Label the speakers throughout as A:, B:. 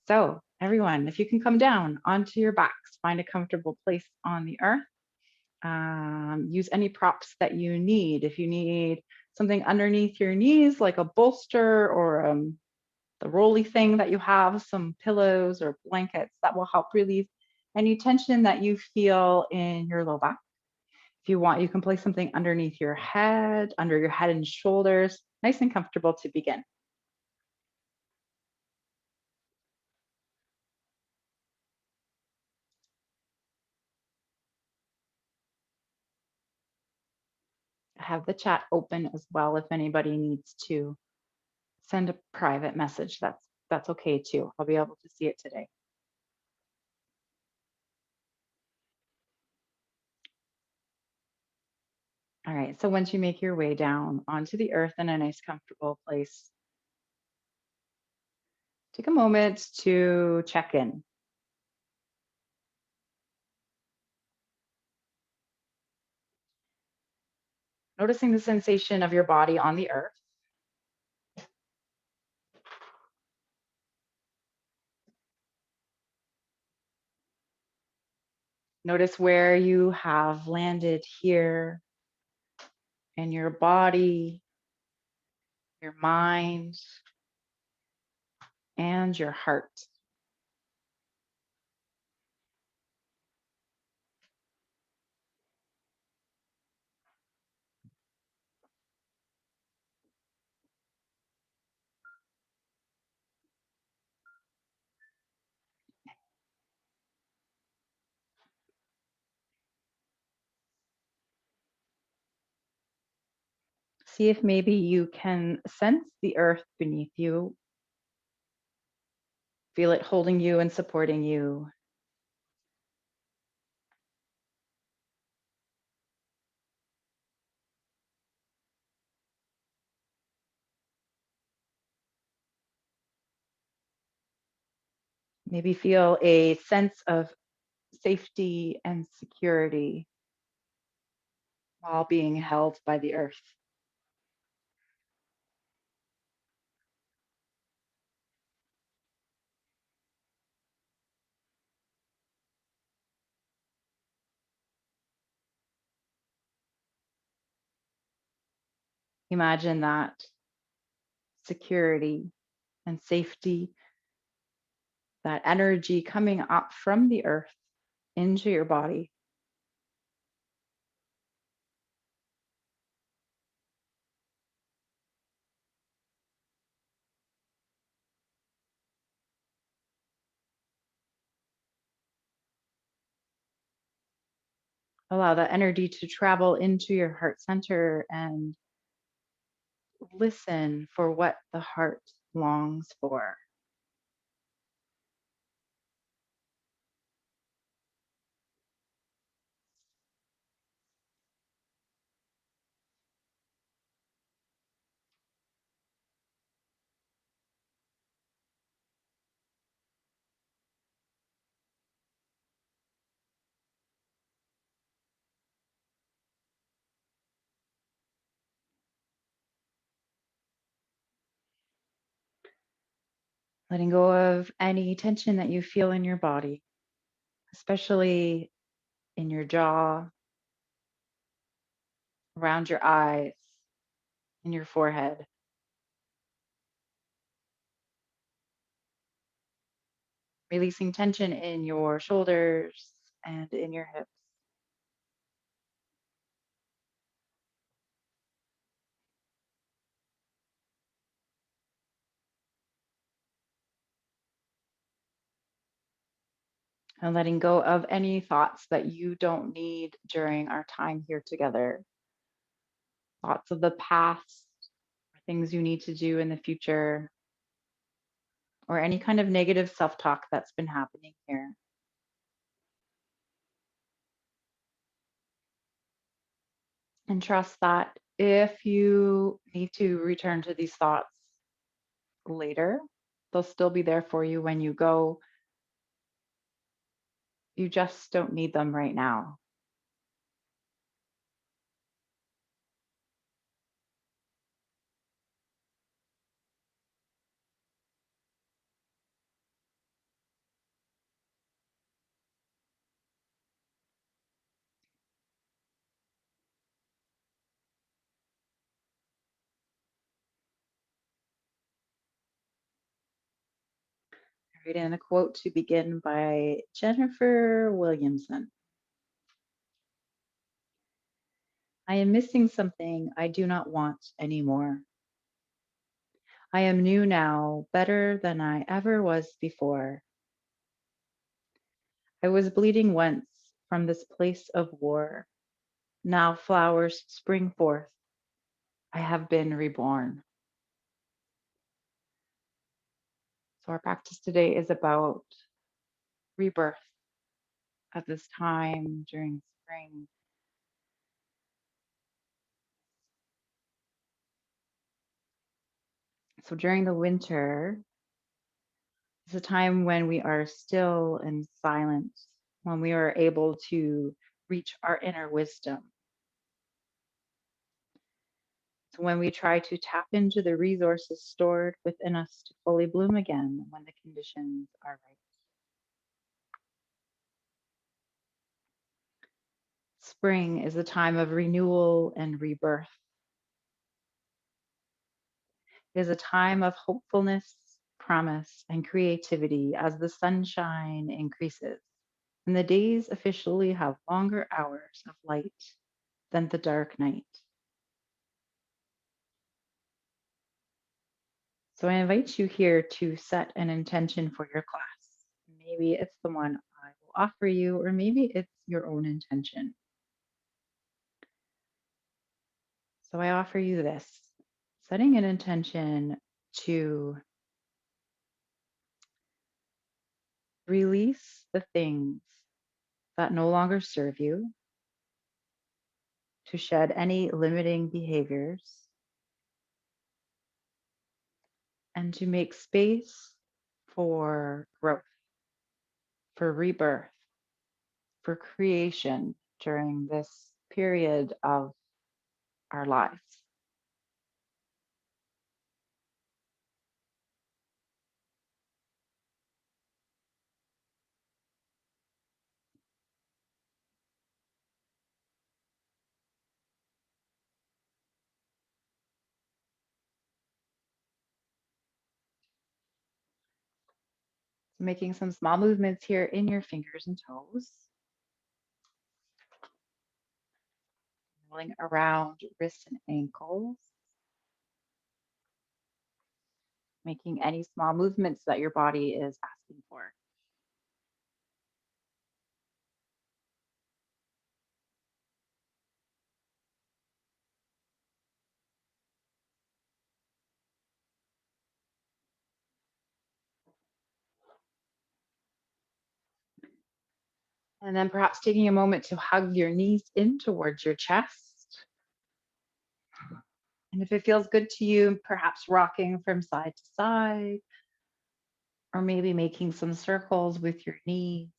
A: So, everyone, if you can come down onto your backs, find a comfortable place on the earth. Use any props that you need. If you need something underneath your knees, like a bolster or the rolly thing that you have, some pillows or blankets that will help relieve any tension that you feel in your low back. If you want, you can place something underneath your head, under your head and shoulders, nice and comfortable to begin. I have the chat open as well if anybody needs to send a private message. That's okay too. I'll be able to see it today. All right, so once you make your way down onto the earth in a nice comfortable place, take a moment to check in. Noticing the sensation of your body on the earth. Notice where you have landed here in your body, your mind, and your heart. See if maybe you can sense the earth beneath you, feel it holding you and supporting you. Maybe feel a sense of safety and security while being held by the earth. Imagine that security and safety, that energy coming up from the earth into your body. Allow that energy to travel into your heart center and listen for what the heart longs for. Letting go of any tension that you feel in your body, especially in your jaw, around your eyes, in your forehead. Releasing tension in your shoulders and in your hips. And letting go of any thoughts that you don't need during our time here together. Thoughts of the past, things you need to do in the future, or any kind of negative self talk that's been happening here. And trust that if you need to return to these thoughts later, they'll still be there for you when you go. You just don't need them right now. Right, and a quote to begin by Jennifer Williamson. I am missing something I do not want anymore. I am new now, better than I ever was before. I was bleeding once from this place of war. Now flowers spring forth. I have been reborn. So our practice today is about rebirth at this time during spring. So during the winter, it's a time when we are still and silent, when we are able to reach our inner wisdom. So when we try to tap into the resources stored within us to fully bloom again when the conditions are right. Spring is a time of renewal and rebirth. It is a time of hopefulness, promise, and creativity as the sunshine increases and the days officially have longer hours of light than the dark night. So I invite you here to set an intention for your class. Maybe it's the one I will offer you, or maybe it's your own intention. So I offer you this, setting an intention to release the things that no longer serve you, to shed any limiting behaviors, and to make space for growth, for rebirth, for creation during this period of our lives. So making some small movements here in your fingers and toes, rolling around wrists and ankles, making any small movements that your body is asking for. And then perhaps taking a moment to hug your knees in towards your chest. And if it feels good to you, perhaps rocking from side to side, or maybe making some circles with your knees.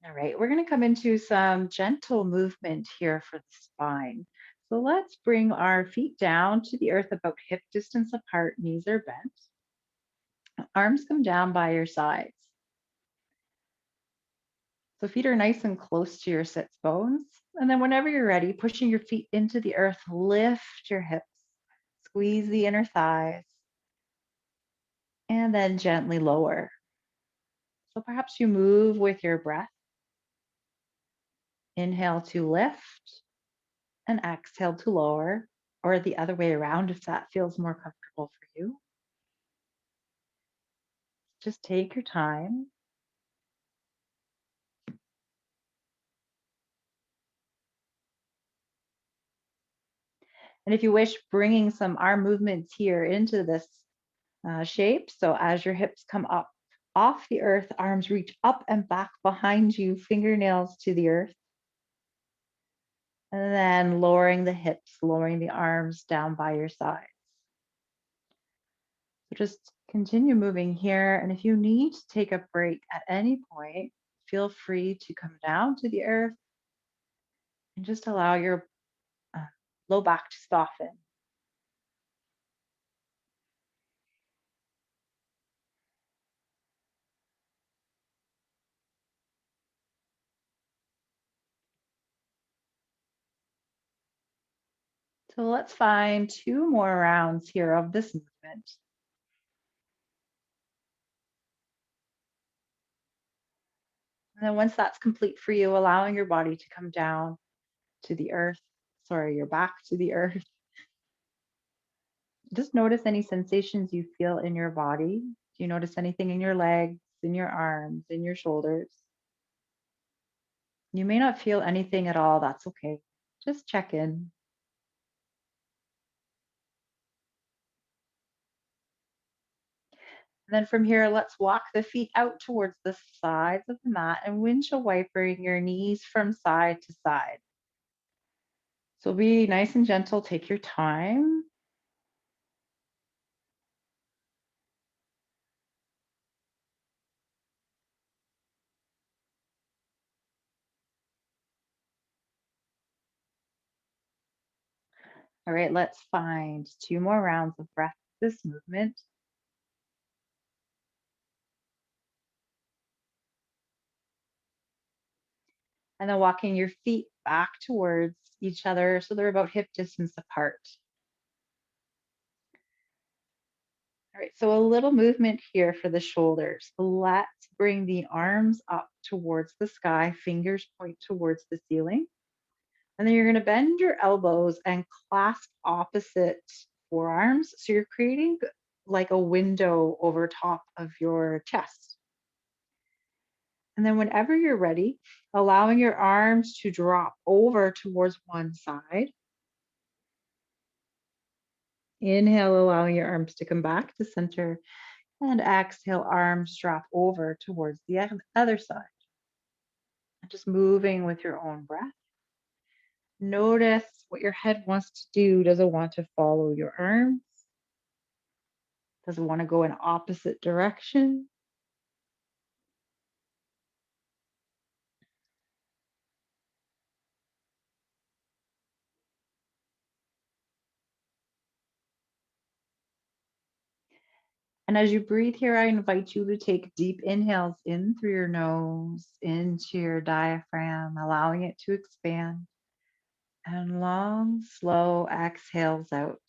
A: All right, we're going to come into some gentle movement here for the spine. So let's bring our feet down to the earth about hip distance apart, knees are bent. Arms come down by your sides. So feet are nice and close to your sits bones. And then whenever you're ready, pushing your feet into the earth, lift your hips, squeeze the inner thighs, and then gently lower. So perhaps you move with your breath. Inhale to lift and exhale to lower, or the other way around if that feels more comfortable for you. Just take your time. And if you wish, bringing some arm movements here into this shape. So as your hips come up off the earth, arms reach up and back behind you, fingernails to the earth. And then lowering the hips, lowering the arms down by your sides. So just continue moving here. And if you need to take a break at any point, feel free to come down to the earth and just allow your low back to soften. So let's find 2 more rounds here of this movement. And then once that's complete for you, allowing your body to come down to the earth, sorry, your back to the earth. Just notice any sensations you feel in your body. Do you notice anything in your legs, in your arms, in your shoulders? You may not feel anything at all. That's okay. Just check in. And then from here, let's walk the feet out towards the sides of the mat and windshield wipering your knees from side to side. So be nice and gentle. Take your time. All right, let's find 2 more rounds of breath, this movement. And then walking your feet back towards each other so they're about hip distance apart. All right, so a little movement here for the shoulders. Let's bring the arms up towards the sky, fingers point towards the ceiling. And then you're going to bend your elbows and clasp opposite forearms. So you're creating like a window over top of your chest. And then whenever you're ready, allowing your arms to drop over towards one side. Inhale, allowing your arms to come back to center. And exhale, arms drop over towards the other side. Just moving with your own breath. Notice what your head wants to do. Does it want to follow your arms? Does it want to go in opposite direction? And as you breathe here, I invite you to take deep inhales in through your nose, into your diaphragm, allowing it to expand, and long, slow exhales out.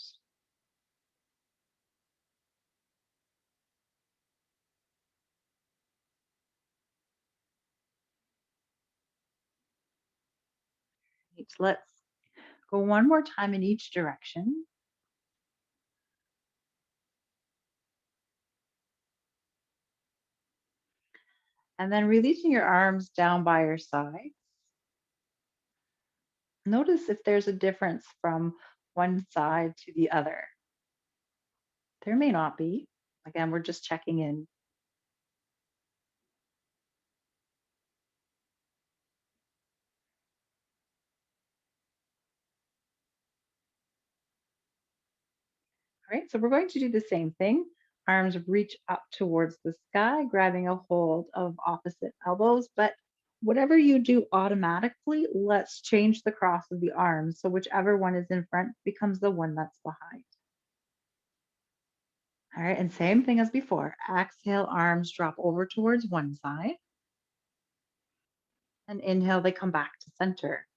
A: Let's go one more time in each direction. And then releasing your arms down by your sides. Notice if there's a difference from one side to the other. There may not be. Again, we're just checking in. All right, so we're going to do the same thing. Arms reach up towards the sky, grabbing a hold of opposite elbows. But whatever you do automatically, let's change the cross of the arms. So whichever one is in front becomes the one that's behind. All right, and same thing as before. Exhale, arms drop over towards one side. And inhale, they come back to center.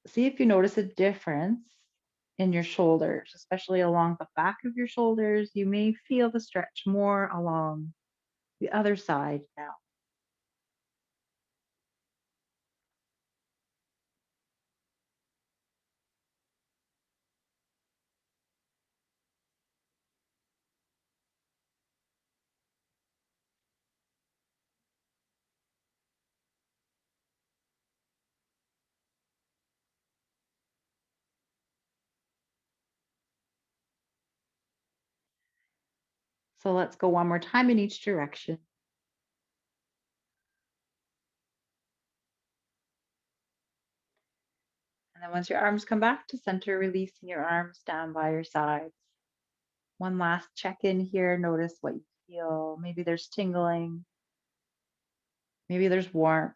A: See if you notice a difference in your shoulders, especially along the back of your shoulders. You may feel the stretch more along the other side now. So let's go one more time in each direction. And then once your arms come back to center, releasing your arms down by your sides. One last check in here. Notice what you feel. Maybe there's tingling. Maybe there's warmth.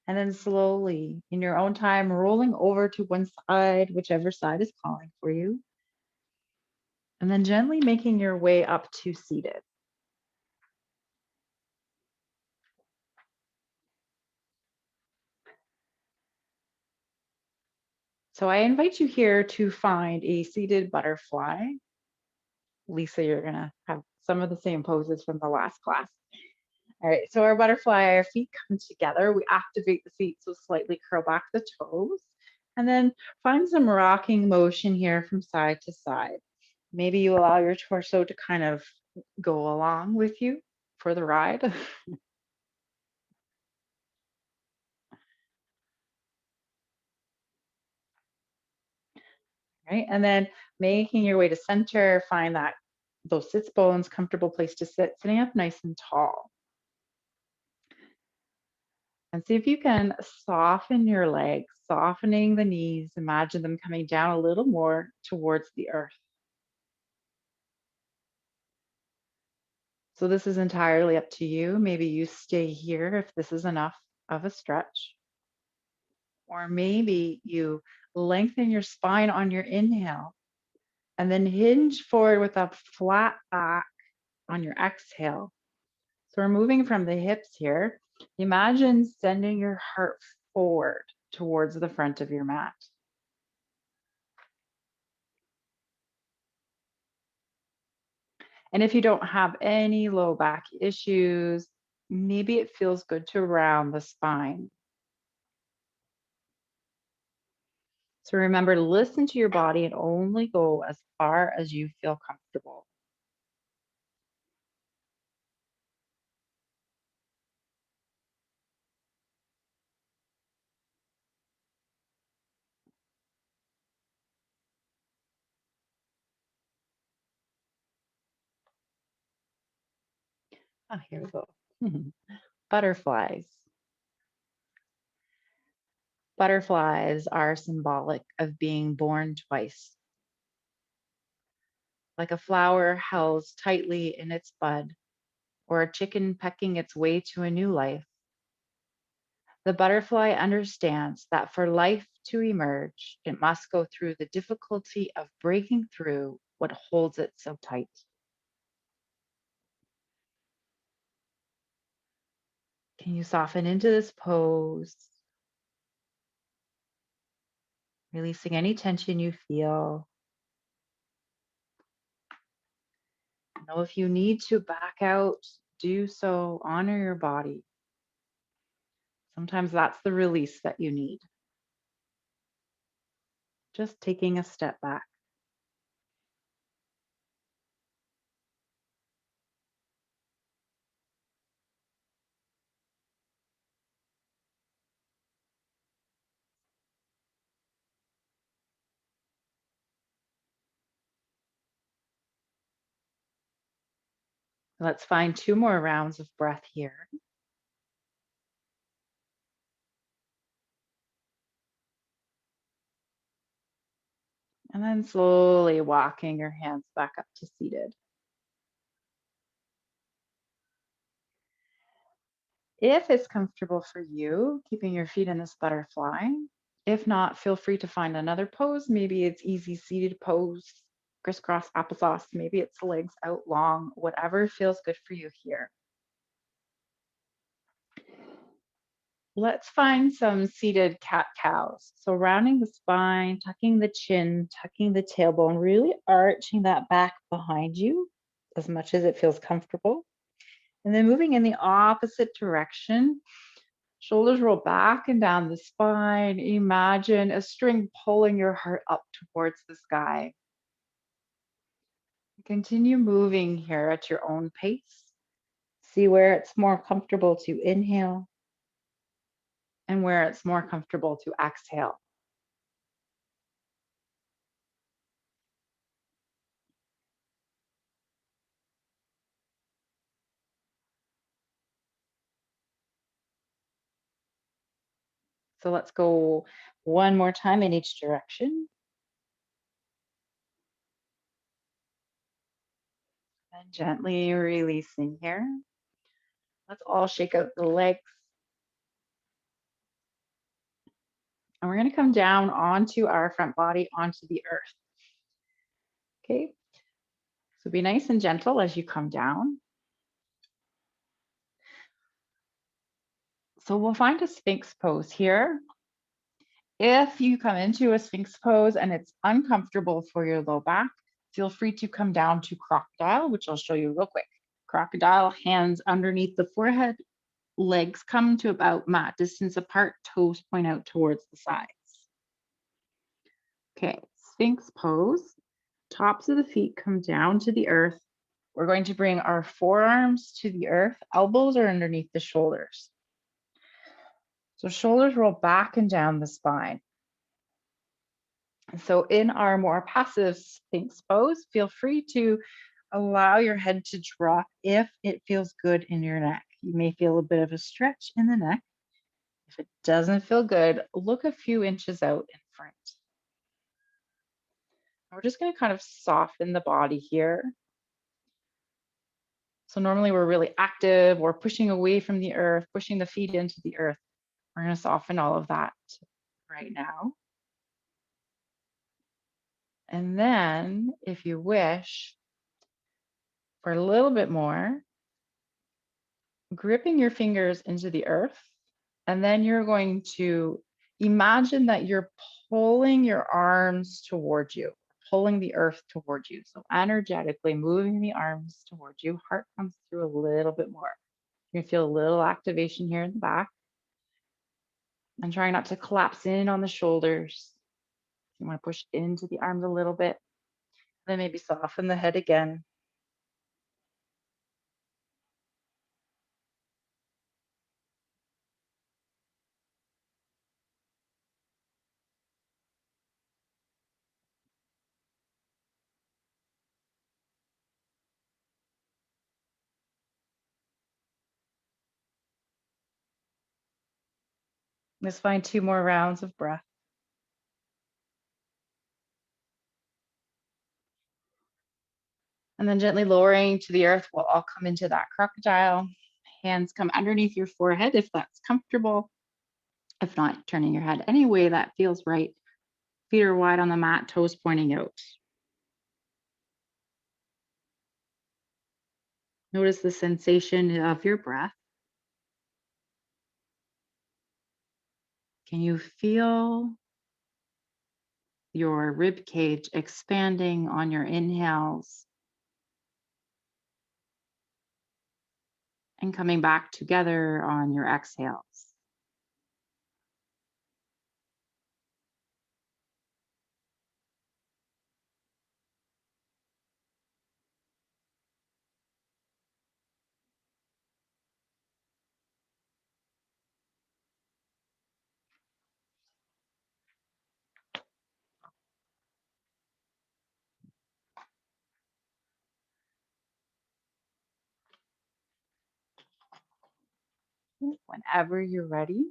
A: And then slowly, in your own time, rolling over to one side, whichever side is calling for you. And then gently making your way up to seated. So I invite you here to find a seated butterfly. Lisa, you're gonna have some of the same poses from the last class. All right, so our butterfly, our feet come together. We activate the feet, so slightly curl back the toes. And then find some rocking motion here from side to side. Maybe you allow your torso to kind of go along with you for the ride. Right? And then making your way to center, find that those sits bones, comfortable place to sit, sitting up nice and tall. And see if you can soften your legs, softening the knees. Imagine them coming down a little more towards the earth. So this is entirely up to you. Maybe you stay here if this is enough of a stretch. Or maybe you lengthen your spine on your inhale and then hinge forward with a flat back on your exhale. So we're moving from the hips here. Imagine sending your heart forward towards the front of your mat. And if you don't have any low back issues, maybe it feels good to round the spine. So remember, listen to your body and only go as far as you feel comfortable. Ah, here we go. Butterflies. Butterflies are symbolic of being born twice, like a flower housed tightly in its bud, or a chicken pecking its way to a new life. The butterfly understands that for life to emerge, it must go through the difficulty of breaking through what holds it so tight. Can you soften into this pose, releasing any tension you feel? Know if you need to back out, do so, honor your body. Sometimes that's the release that you need. Just taking a step back. Let's find 2 more rounds of breath here. And then slowly walking your hands back up to seated. If it's comfortable for you, keeping your feet in this butterfly. If not, feel free to find another pose. Maybe it's easy seated pose, crisscross applesauce. Maybe it's legs out long, whatever feels good for you here. Let's find some seated cat cows. So rounding the spine, tucking the chin, tucking the tailbone, really arching that back behind you as much as it feels comfortable. And then moving in the opposite direction, shoulders roll back and down the spine. Imagine a string pulling your heart up towards the sky. Continue moving here at your own pace. See where it's more comfortable to inhale and where it's more comfortable to exhale. So let's go one more time in each direction. And gently releasing here. Let's all shake out the legs. And we're going to come down onto our front body, onto the earth. Okay. So be nice and gentle as you come down. So we'll find a Sphinx pose here. If you come into a Sphinx pose and it's uncomfortable for your low back, feel free to come down to crocodile, which I'll show you real quick. Crocodile, hands underneath the forehead, legs come to about mat distance apart, toes point out towards the sides. Okay, Sphinx pose. Tops of the feet come down to the earth. We're going to bring our forearms to the earth. Elbows are underneath the shoulders. So shoulders roll back and down the spine. So in our more passive Sphinx pose, feel free to allow your head to drop if it feels good in your neck. You may feel a bit of a stretch in the neck. If it doesn't feel good, look a few inches out in front. We're just going to kind of soften the body here. So normally we're really active, we're pushing away from the earth, pushing the feet into the earth. We're going to soften all of that right now. And then, if you wish, for a little bit more, gripping your fingers into the earth, and then you're going to imagine that you're pulling your arms towards you, pulling the earth towards you. So energetically moving the arms towards you. Heart comes through a little bit more. You feel a little activation here in the back. And trying not to collapse in on the shoulders. You want to push into the arms a little bit. Then maybe soften the head again. Let's find 2 more rounds of breath. And then gently lowering to the earth, we'll all come into that crocodile. Hands come underneath your forehead if that's comfortable. If not, turning your head any way that feels right. Feet are wide on the mat, toes pointing out. Notice the sensation of your breath. Can you feel your rib cage expanding on your inhales and coming back together on your exhales? Whenever you're ready,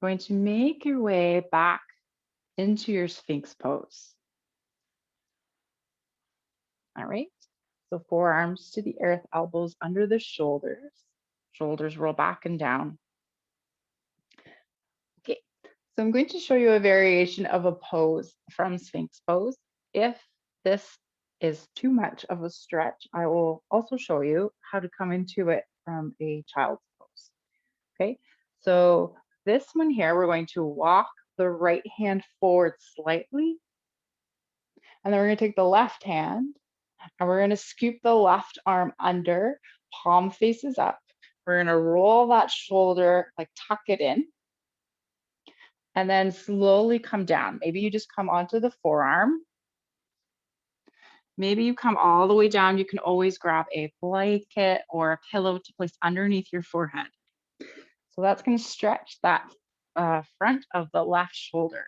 A: going to make your way back into your Sphinx pose. All right. So forearms to the earth, elbows under the shoulders. Shoulders roll back and down. Okay. So I'm going to show you a variation of a pose from Sphinx pose. If this is too much of a stretch, I will also show you how to come into it from a child's pose. Okay. So this one here, we're going to walk the right hand forward slightly. And then we're going to take the left hand and we're going to scoop the left arm under, palm faces up. We're going to roll that shoulder, like tuck it in, and then slowly come down. Maybe you just come onto the forearm. Maybe you come all the way down. You can always grab a blanket or a pillow to place underneath your forehead. So that's going to stretch that front of the left shoulder.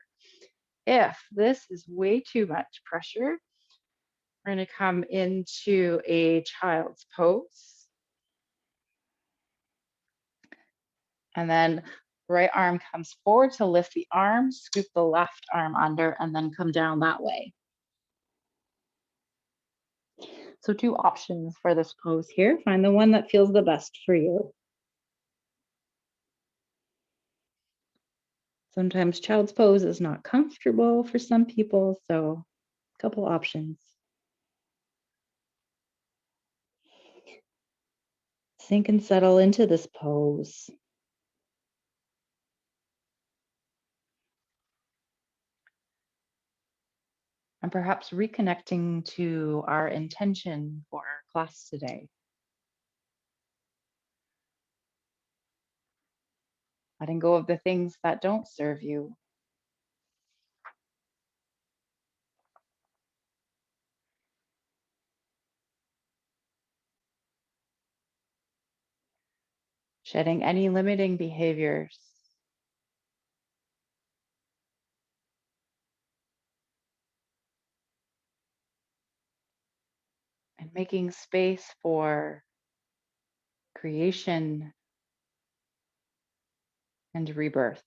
A: If this is way too much pressure, we're going to come into a child's pose. And then right arm comes forward to lift the arm, scoop the left arm under, and then come down that way. So 2 options for this pose here. Find the one that feels the best for you. Sometimes child's pose is not comfortable for some people, so a couple options. Sink and settle into this pose. and perhaps reconnecting to our intention for our class today, letting go of the things that don't serve you, shedding any limiting behaviors, and making space for creation and rebirth.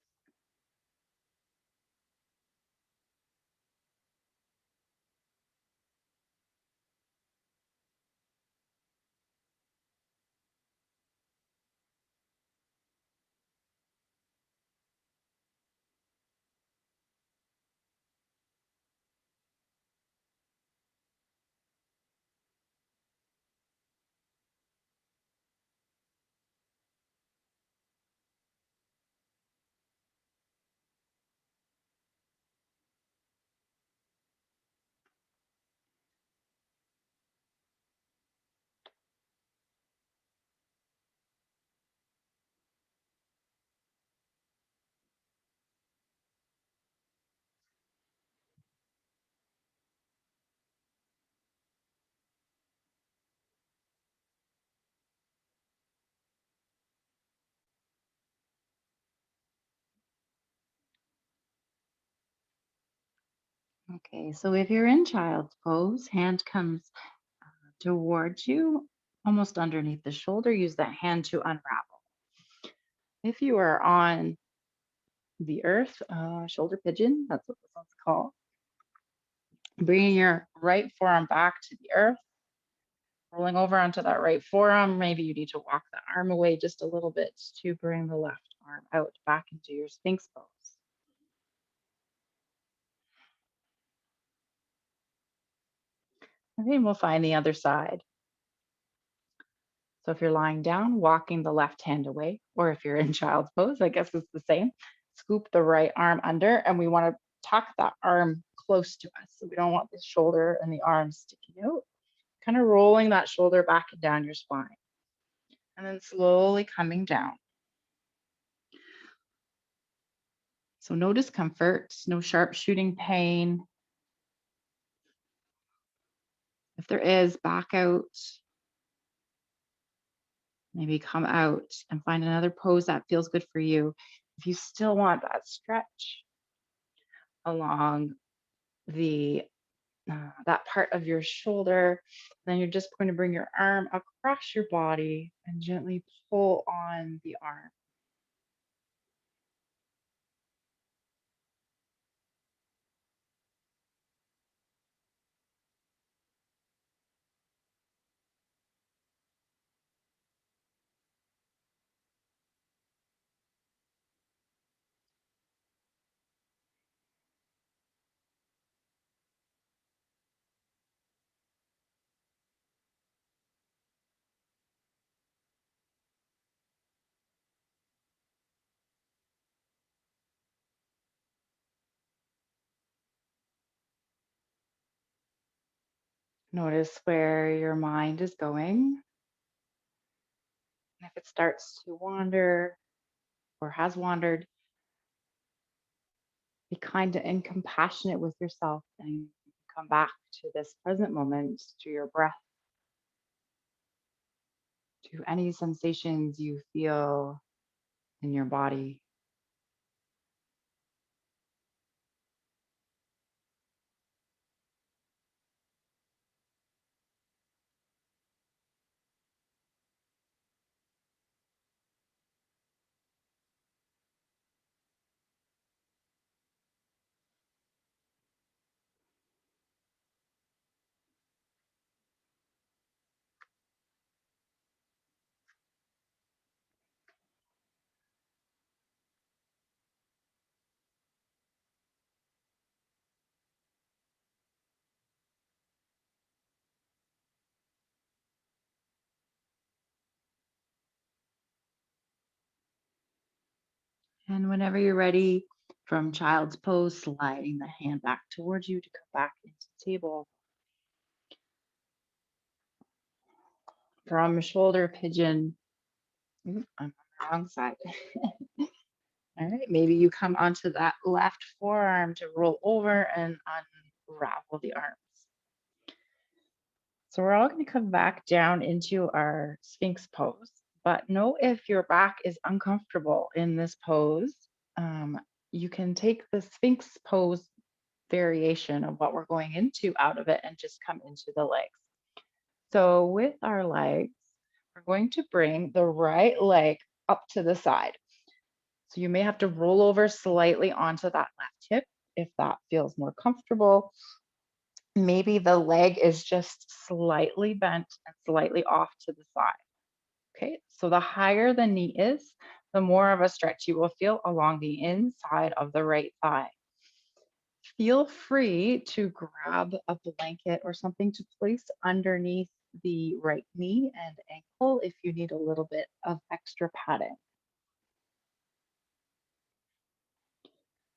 A: Okay, so if you're in child's pose, hand comes towards you, almost underneath the shoulder. Use that hand to unravel. If you are on the earth, shoulder pigeon, that's what this one's called. Bringing your right forearm back to the earth, rolling over onto that right forearm. Maybe you need to walk the arm away just a little bit to bring the left arm out back into your Sphinx pose. And then we'll find the other side. So if you're lying down, walking the left hand away, or if you're in child's pose, I guess it's the same. Scoop the right arm under, and we want to tuck that arm close to us. So we don't want the shoulder and the arm sticking out. Kind of rolling that shoulder back and down your spine. And then slowly coming down. So no discomfort, no sharp shooting pain. If there is, back out, maybe come out and find another pose that feels good for you. If you still want that stretch along the that part of your shoulder, then you're just going to bring your arm across your body and gently pull on the arm. Notice where your mind is going. And if it starts to wander or has wandered, be kind and compassionate with yourself and come back to this present moment, to your breath, to any sensations you feel in your body. And whenever you're ready, From child's pose, sliding the hand back towards you to come back into the table. From shoulder pigeon, I'm on the wrong side. All right, maybe you come onto that left forearm to roll over and unravel the arms. So we're all going to come back down into our Sphinx pose, but know if your back is uncomfortable in this pose, you can take the Sphinx pose variation of what we're going into out of it and just come into the legs. So with our legs, we're going to bring the right leg up to the side. So you may have to roll over slightly onto that left hip if that feels more comfortable. Maybe the leg is just slightly bent and slightly off to the side. Okay, so the higher the knee is, the more of a stretch you will feel along the inside of the right thigh. Feel free to grab a blanket or something to place underneath the right knee and ankle if you need a little bit of extra padding.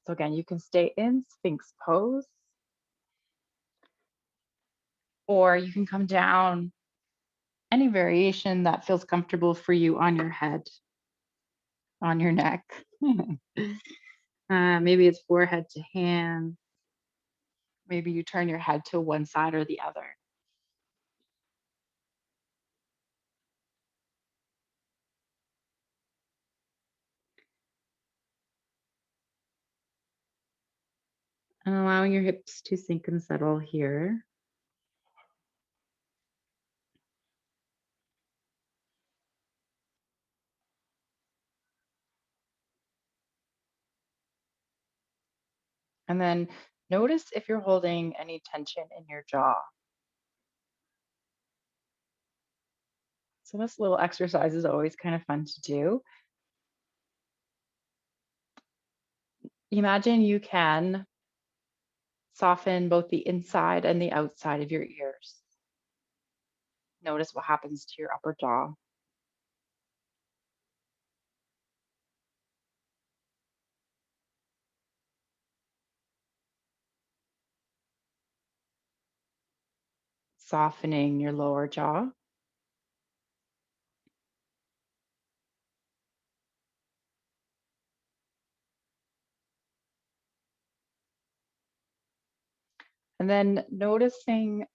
A: So again, you can stay in Sphinx pose, or you can come down any variation that feels comfortable for you on your head, on your neck. Maybe it's forehead to hand. Maybe you turn your head to one side or the other. And allowing your hips to sink and settle here. And then notice if you're holding any tension in your jaw. So this little exercise is always kind of fun to do. Imagine you can soften both the inside and the outside of your ears. Notice what happens to your upper jaw. Softening your lower jaw. And then noticing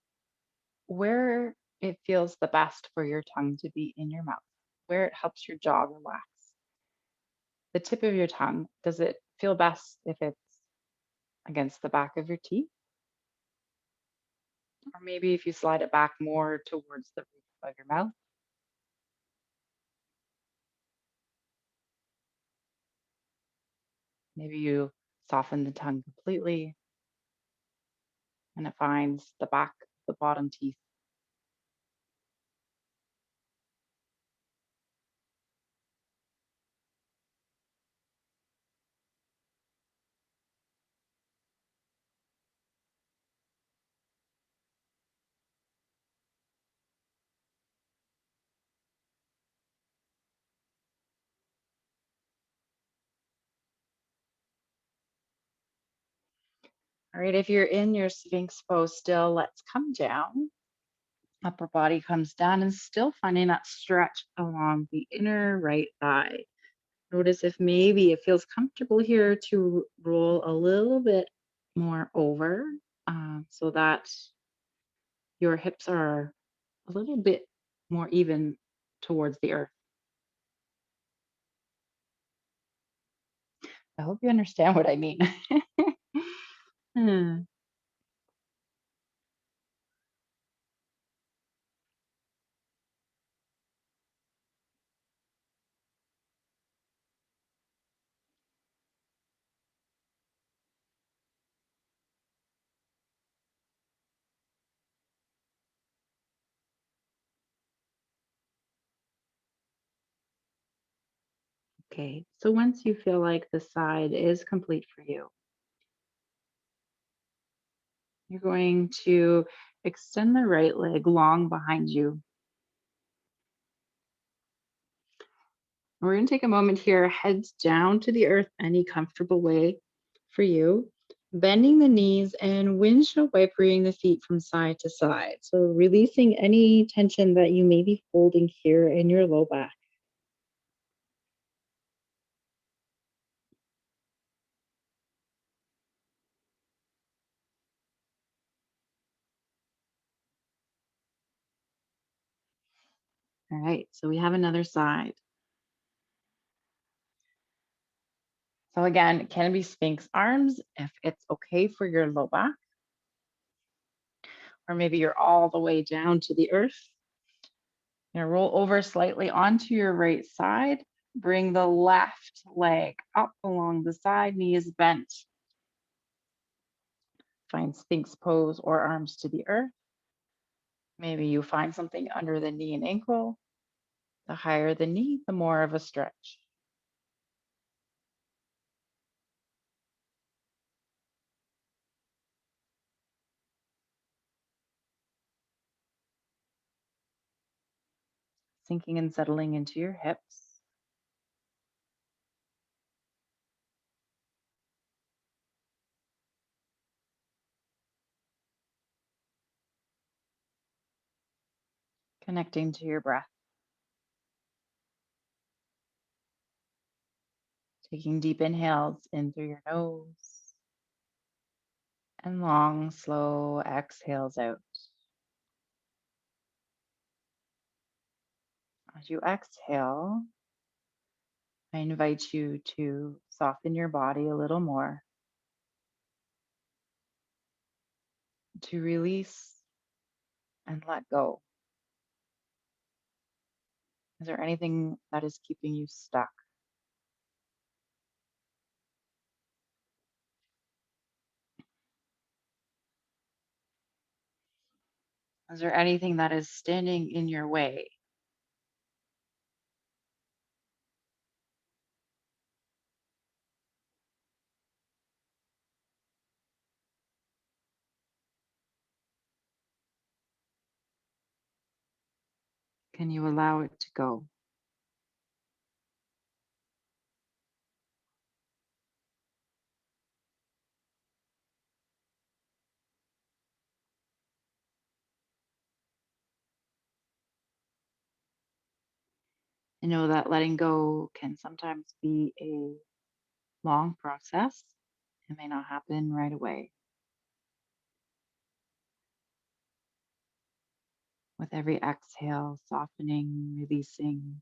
A: where it feels the best for your tongue to be in your mouth, where it helps your jaw relax. The tip of your tongue, does it feel best if it's against the back of your teeth? Or maybe if you slide it back more towards the roof of your mouth. Maybe you soften the tongue completely and it finds the back of the bottom teeth. All right, if you're in your Sphinx pose still, let's come down. Upper body comes down and still finding that stretch along the inner right thigh. Notice if maybe it feels comfortable here to roll a little bit more over so that your hips are a little bit more even towards the earth. I hope you understand what I mean. Hmm. Okay, so once you feel like the side is complete for you, you're going to extend the right leg long behind you. We're going to take a moment here, heads down to the earth, any comfortable way. for you. Bending the knees and windshield wipering the feet from side to side. So releasing any tension that you may be holding here in your low back. All right, so we have another side. So again, it can be Sphinx arms if it's okay for your low back, or maybe you're all the way down to the earth. You're gonna roll over slightly onto your right side. Bring the left leg up along the side, knees bent. Find Sphinx pose or arms to the earth. Maybe you find something under the knee and ankle. The higher the knee, the more of a stretch. Sinking and settling into your hips. Connecting to your breath. Taking deep inhales in through your nose and long, slow exhales out. As you exhale, I invite you to soften your body a little more, to release and let go. Is there anything that is keeping you stuck? Is there anything that is standing in your way? Can you allow it to go? I know that letting go can sometimes be a long process. It may not happen right away. With every exhale, softening, releasing.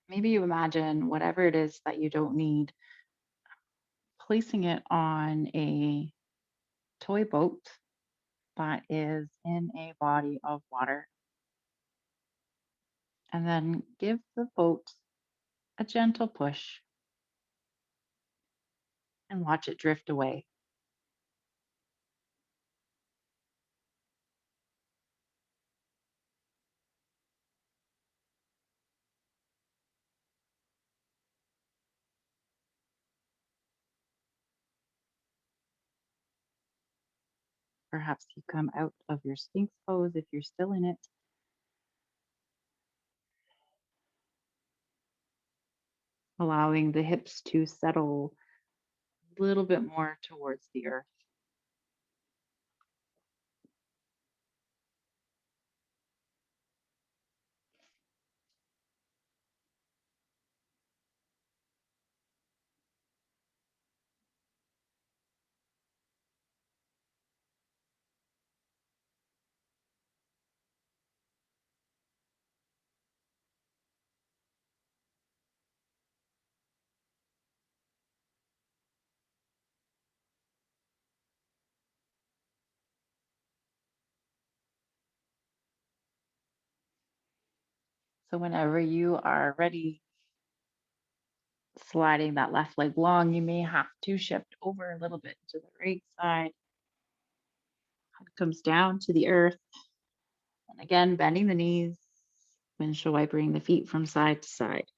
A: Maybe you imagine whatever it is that you don't need, placing it on a toy boat that is in a body of water. And then give the boat a gentle push and watch it drift away. Perhaps you come out of your Sphinx pose if you're still in it, allowing the hips to settle a little bit more towards the earth. So, whenever you are ready, sliding that left leg long, you may have to shift over a little bit to the right side. It comes down to the earth. And again, bending the knees, windshield wipering the feet from side to side.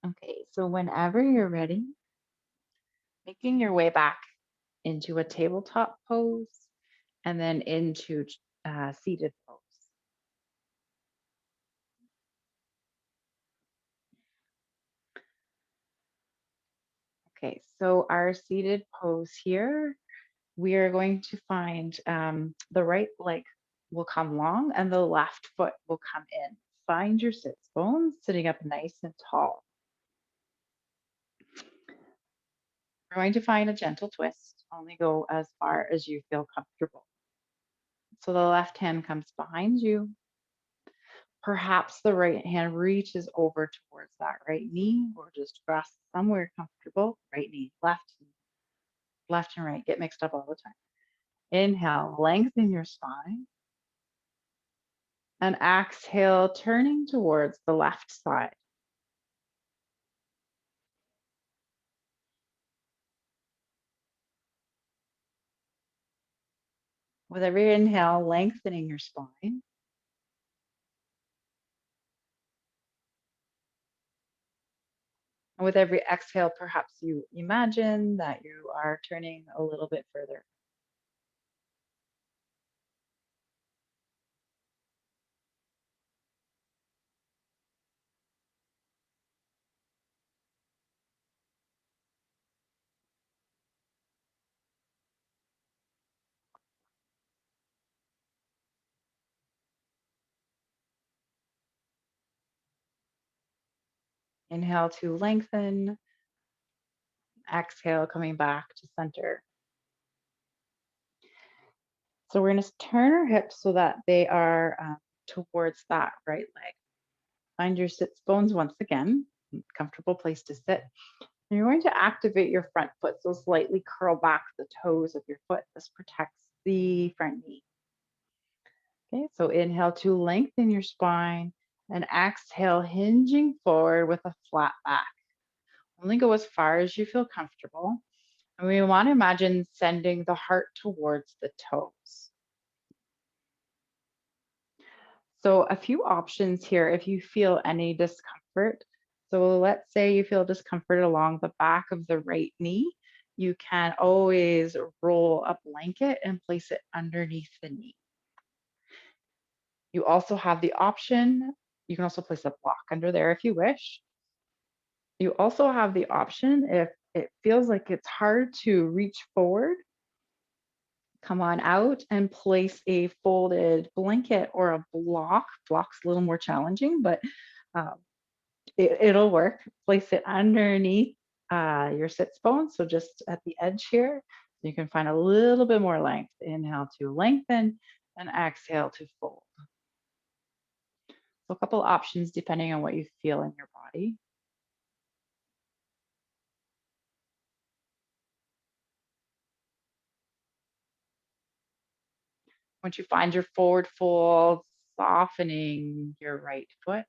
A: Okay, so whenever you're ready, making your way back into a tabletop pose and then into seated pose. Okay, so our seated pose here, we are going to find the right leg will come long and the left foot will come in. Find your sits bones sitting up nice and tall. We're going to find a gentle twist, only go as far as you feel comfortable. So the left hand comes behind you. Perhaps the right hand reaches over towards that right knee or just rest somewhere comfortable. Right knee, left and right get mixed up all the time. Inhale, lengthen your spine. And exhale, turning towards the left side. With every inhale, lengthening your spine. And with every exhale, perhaps you imagine that you are turning a little bit further. Inhale to lengthen. Exhale, coming back to center. So we're going to turn our hips so that they are towards that right leg. Find your sits bones once again, comfortable place to sit. And you're going to activate your front foot, so slightly curl back the toes of your foot. This protects the front knee. Okay, so inhale to lengthen your spine and exhale, hinging forward with a flat back. Only go as far as you feel comfortable. And we want to imagine sending the heart towards the toes. So, a few options here if you feel any discomfort. So, let's say you feel discomfort along the back of the right knee. You can always roll a blanket and place it underneath the knee. You also have the option, you can also place a block under there if you wish. You also have the option if it feels like it's hard to reach forward, come on out and place a folded blanket or a block. Block's a little more challenging, but um, it'll work. Place it underneath your sits bone, so just at the edge here. You can find a little bit more length. Inhale to lengthen and exhale to fold. So a couple options depending on what you feel in your body. Once you find your forward fold, softening your right foot.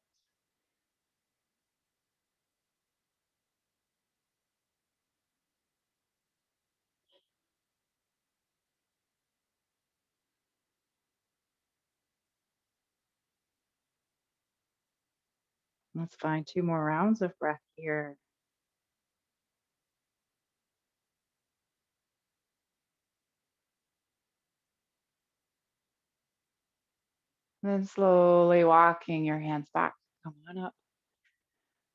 A: Let's find 2 more rounds of breath here. Then slowly walking your hands back. Come on up.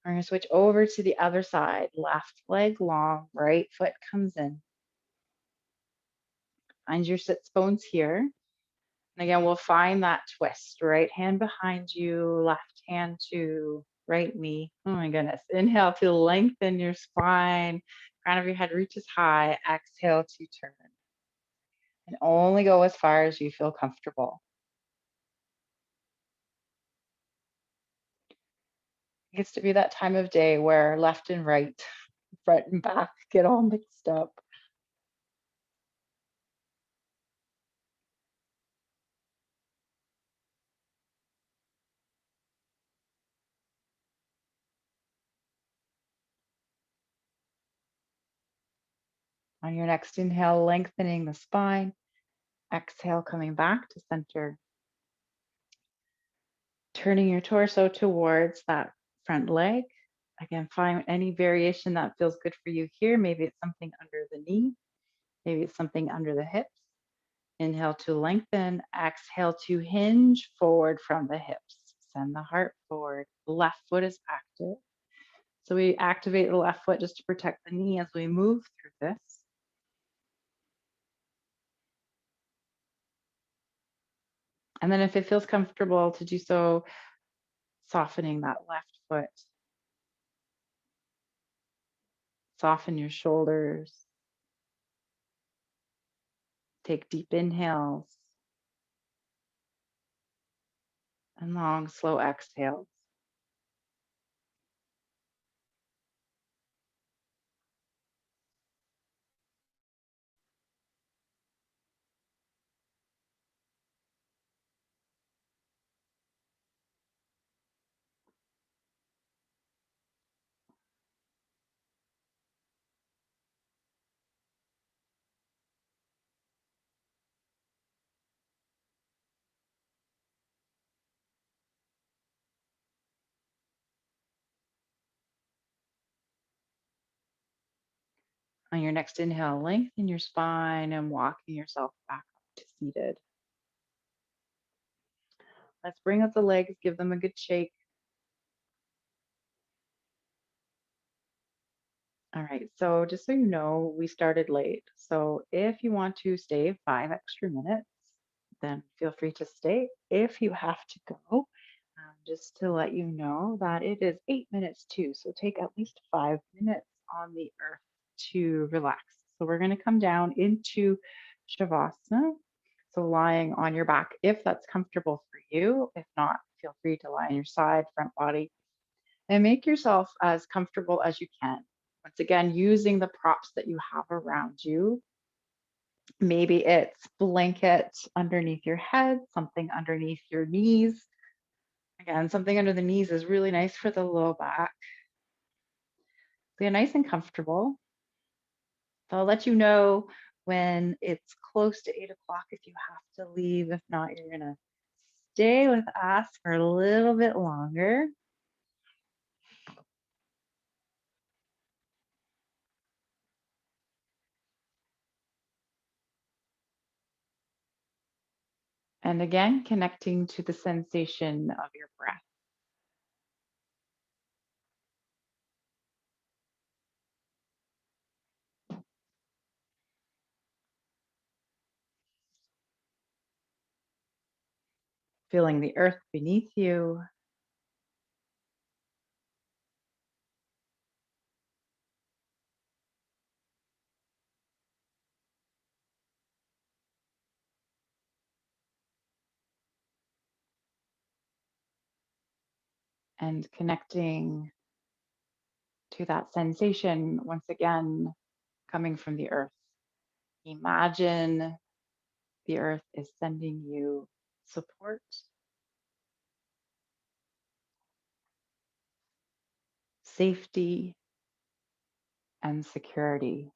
A: We're going to switch over to the other side. Left leg long, right foot comes in. Find your sits bones here. And again, we'll find that twist. Right hand behind you, left hand to right knee. Oh my goodness. Inhale to lengthen your spine. Crown of your head reaches high. Exhale to turn. And only go as far as you feel comfortable. It gets to be that time of day where left and right, front and back get all mixed up. On your next inhale, lengthening the spine. Exhale, coming back to center. Turning your torso towards that front leg. Again, find any variation that feels good for you here. Maybe it's something under the knee, maybe it's something under the hips. Inhale to lengthen, exhale to hinge forward from the hips. Send the heart forward. Left foot is active. So we activate the left foot just to protect the knee as we move through this. And then if it feels comfortable to do so, softening that left foot. Soften your shoulders. Take deep inhales and long, slow exhales. On your next inhale, lengthen your spine and walking yourself back up to seated. Let's bring up the legs, give them a good shake. All right, so just so you know, we started late. So if you want to stay 5 extra minutes, then feel free to stay. If you have to go, just to let you know that it is 8 minutes too. So take at least 5 minutes on the earth to relax. So we're going to come down into Shavasana. So lying on your back if that's comfortable for you. If not, feel free to lie on your side, front body, and make yourself as comfortable as you can. Once again, using the props that you have around you. Maybe it's blanket underneath your head, something underneath your knees. Again, something under the knees is really nice for the low back. So you're nice and comfortable. So I'll let you know when it's close to 8 o'clock if you have to leave. If not, you're going to stay with us for a little bit longer. And again, connecting to the sensation of your breath. Feeling the earth beneath you. And connecting to that sensation once again coming from the earth. Imagine the earth is sending you support, safety, and security.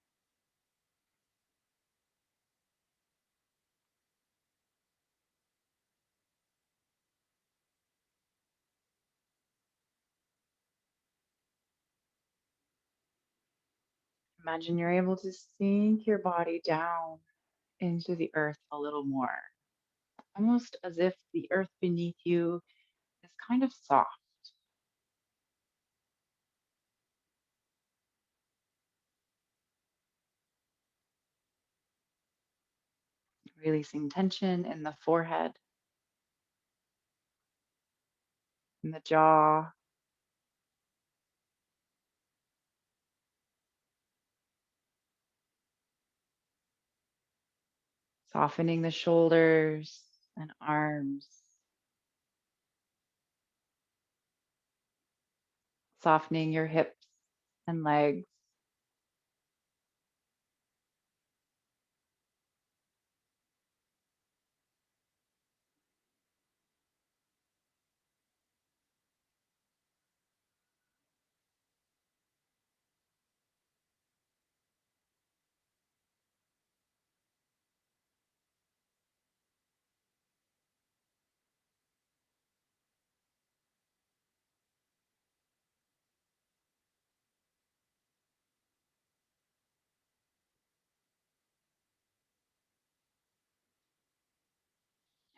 A: Imagine you're able to sink your body down into the earth a little more, almost as if the earth beneath you is kind of soft, releasing tension in the forehead, in the jaw, softening the shoulders and arms, softening your hips and legs.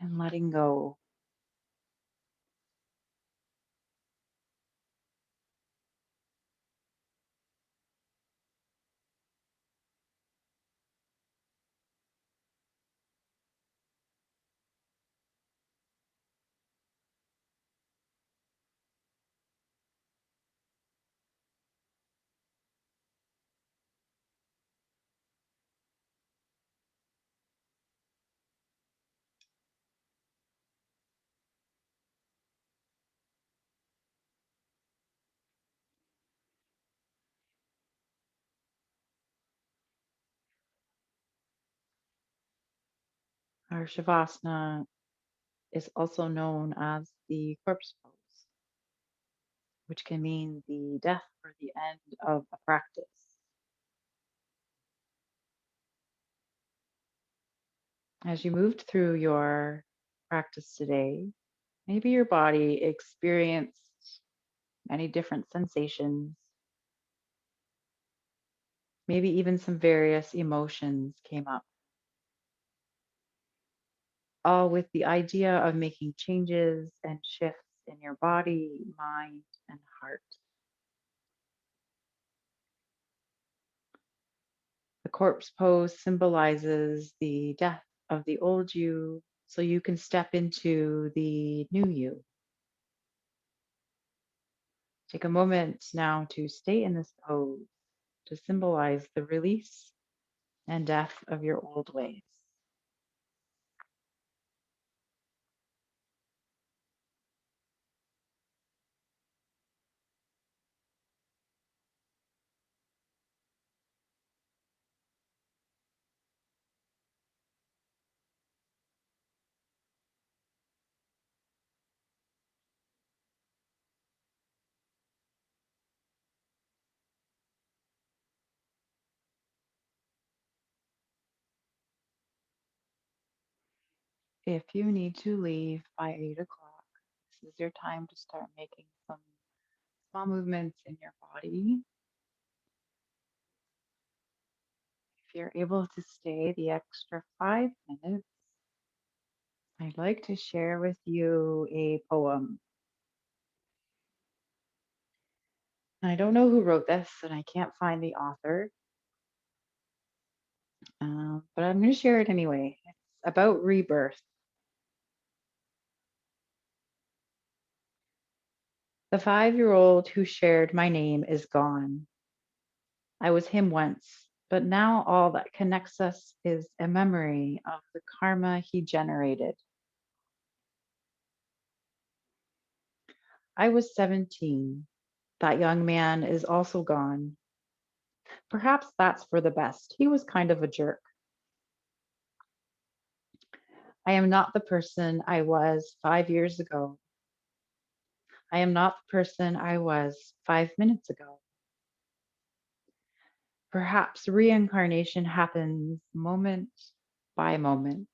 A: and letting go. Our Shavasana is also known as the corpse pose, which can mean the death or the end of a practice. As you moved through your practice today, maybe your body experienced many different sensations, maybe even some various emotions came up, all with the idea of making changes and shifts in your body, mind, and heart. The corpse pose symbolizes the death of the old you so you can step into the new you. Take a moment now to stay in this pose to symbolize the release and death of your old ways. If you need to leave by 8 o'clock, this is your time to start making some small movements in your body. If you're able to stay the extra 5 minutes, I'd like to share with you a poem. I don't know who wrote this, and I can't find the author, but I'm going to share it anyway. It's about rebirth. The 5-year-old who shared my name is gone. I was him once, but now all that connects us is a memory of the karma he generated. I was 17. That young man is also gone. Perhaps that's for the best. He was kind of a jerk. I am not the person I was 5 years ago. I am not the person I was 5 minutes ago. Perhaps reincarnation happens moment by moment.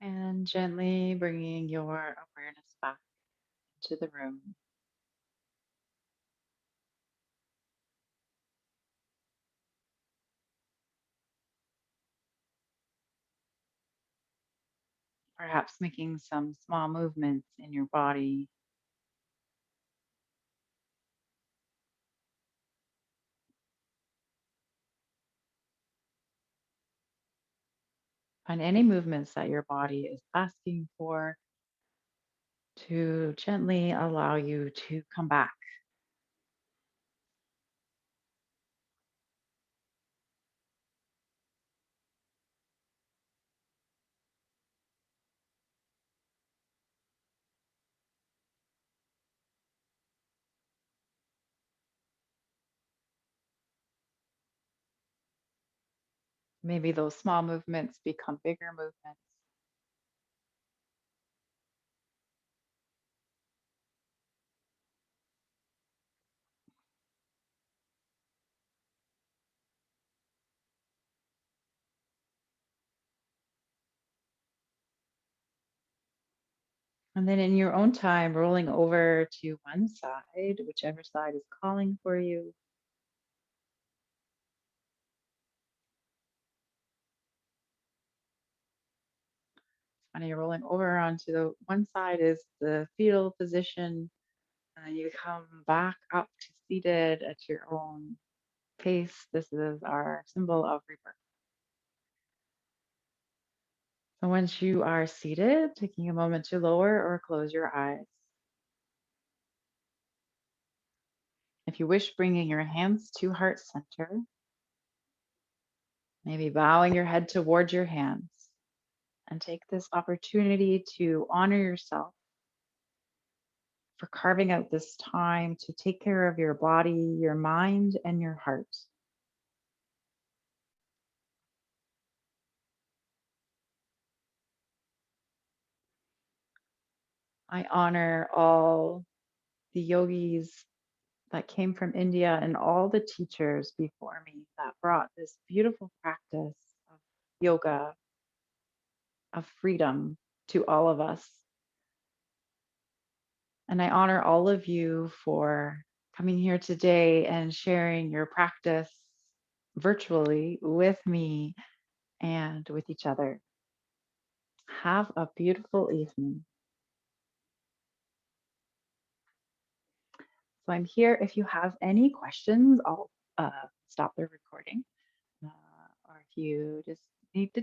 A: And gently bringing your awareness back to the room. Perhaps making some small movements in your body. Find any movements that your body is asking for to gently allow you to come back. Maybe those small movements become bigger movements. And then in your own time, rolling over to one side, whichever side is calling for you. And you're rolling over onto the one side is the fetal position. And then you come back up to seated at your own pace. This is our symbol of rebirth. So once you are seated, taking a moment to lower or close your eyes. If you wish, bringing your hands to heart center, maybe bowing your head towards your hands, and take this opportunity to honor yourself for carving out this time to take care of your body, your mind, and your heart. I honor all the yogis that came from India and all the teachers before me that brought this beautiful practice of yoga, of freedom to all of us. And I honor all of you for coming here today and sharing your practice virtually with me and with each other. Have a beautiful evening. So I'm here if you have any questions. I'll stop the recording. Or if you just need to